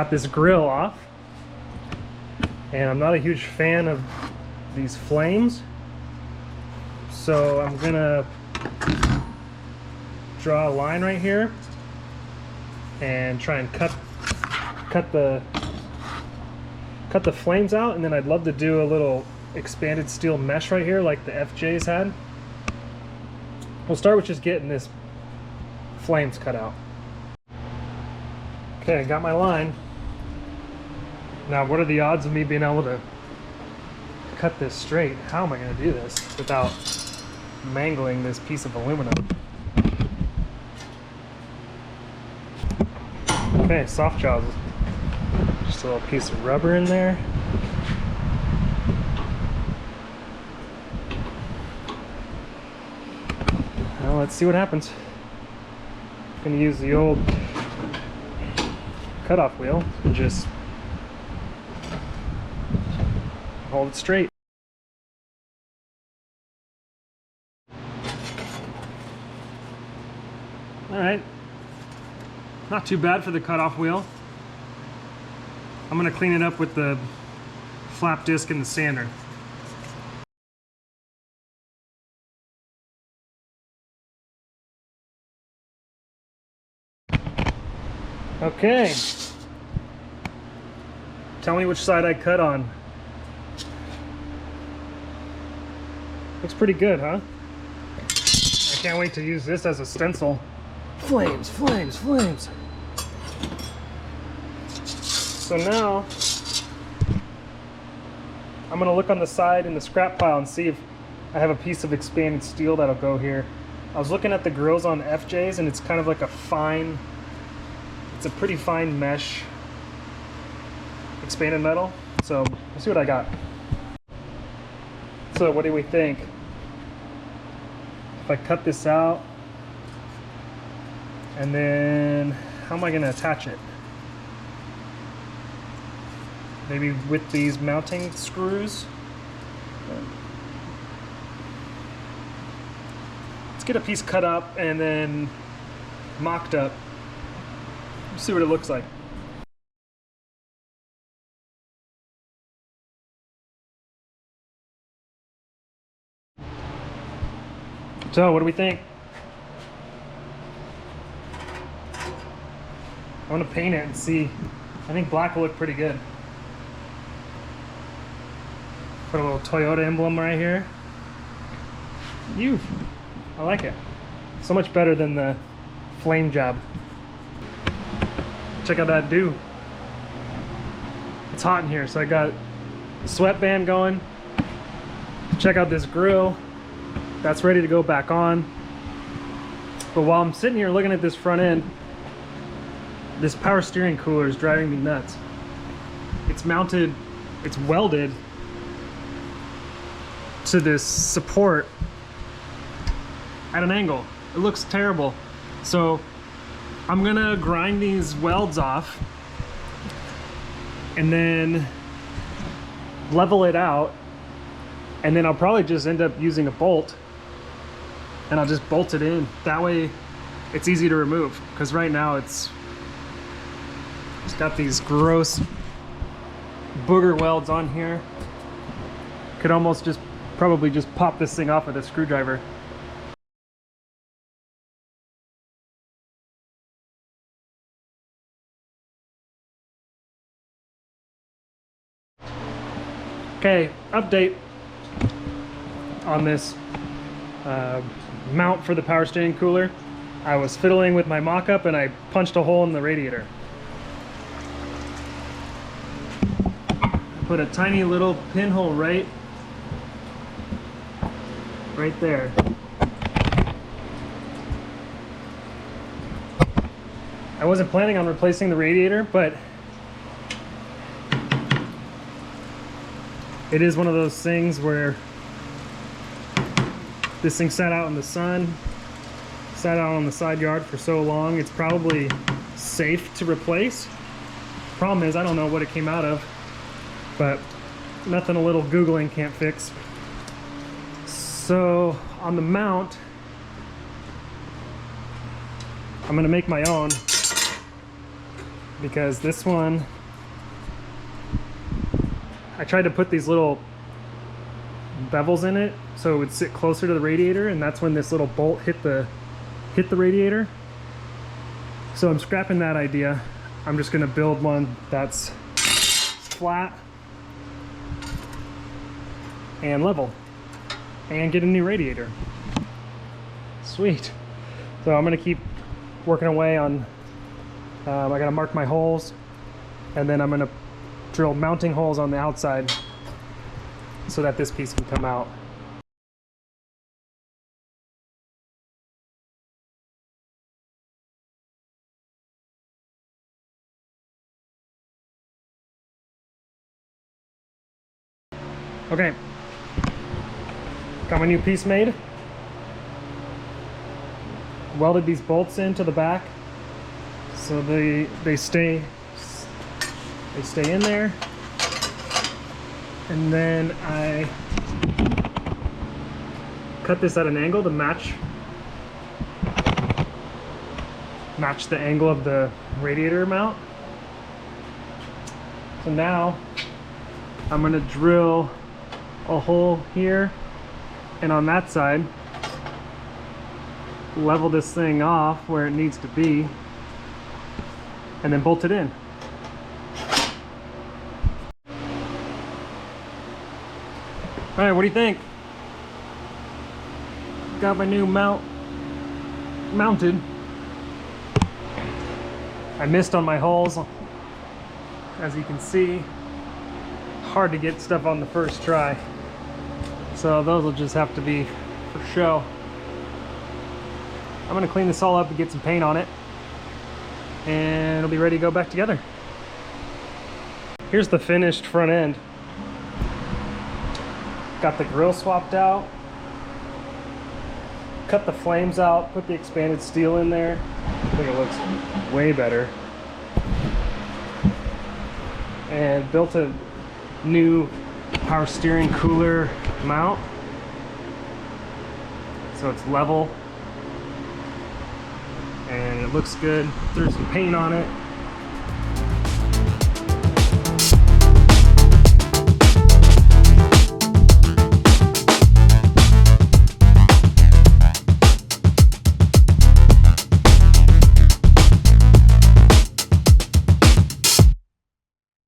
got this grill off, and I'm not a huge fan of these flames, so I'm gonna draw a line right here and try and cut the flames out, and then I'd love to do a little expanded steel mesh right here like the FJs had. We'll start with just getting this flames cut out. Okay, I got my line. Now, what are the odds of me being able to cut this straight? How am I going to do this without mangling this piece of aluminum? Okay, soft jaws. Just a little piece of rubber in there. Well, let's see what happens. I'm going to use the old cutoff wheel and just hold it straight. Alright, not too bad for the cutoff wheel. I'm going to clean it up with the flap disc and the sander. Okay, tell me which side I cut on. Looks pretty good, huh? I can't wait to use this as a stencil. Flames, flames, flames. So now, I'm gonna look on the side in the scrap pile and see if I have a piece of expanded steel that'll go here. I was looking at the grills on FJs, and it's kind of like a fine, it's a pretty fine mesh expanded metal. So let's see what I got. So what do we think? If I cut this out, and then how am I going to attach it? Maybe with these mounting screws? Let's get a piece cut up and then mocked up. Let's see what it looks like. So, what do we think? I want to paint it and see. I think black will look pretty good. Put a little Toyota emblem right here. I like it. So much better than the flame job. Check out that dew. It's hot in here, so I got the sweatband going. Check out this grill. That's ready to go back on. But while I'm sitting here looking at this front end, this power steering cooler is driving me nuts. It's mounted, it's welded to this support at an angle. It looks terrible. So I'm gonna grind these welds off and then level it out, and then I'll probably just end up using a bolt, and I'll just bolt it in. That way it's easy to remove, because right now it's got these gross booger welds on here. Could almost probably just pop this thing off with a screwdriver. Okay, update on this mount for the power steering cooler. I was fiddling with my mock-up and I punched a hole in the radiator. Put a tiny little pinhole right there. I wasn't planning on replacing the radiator, but it is one of those things where this thing sat out in the sun, sat out on the side yard for so long, it's probably safe to replace. Problem is, I don't know what it came out of, but nothing a little Googling can't fix. So on the mount, I'm gonna make my own. because this one, I tried to put these little bevels in it so it would sit closer to the radiator, and that's when this little bolt hit the radiator. So I'm scrapping that idea. I'm just gonna build one that's flat and level and get a new radiator. Sweet. So I'm gonna keep working away on, I gotta mark my holes, and then I'm gonna drill mounting holes on the outside so that this piece can come out. Okay, got my new piece made. Welded these bolts into the back so they stay in there. And then I cut this at an angle to match the angle of the radiator mount. So now I'm gonna drill a hole here and on that side, level this thing off where it needs to be, and then bolt it in. All right, what do you think? Got my new mount mounted. I missed on my holes, as you can see. Hard to get stuff on the first try, so those will just have to be for show. I'm gonna clean this all up and get some paint on it, and it'll be ready to go back together. Here's the finished front end. Got the grill swapped out, cut the flames out, put the expanded steel in there. I think it looks way better. And built a new power steering cooler mount, so it's level and it looks good. Threw some paint on it.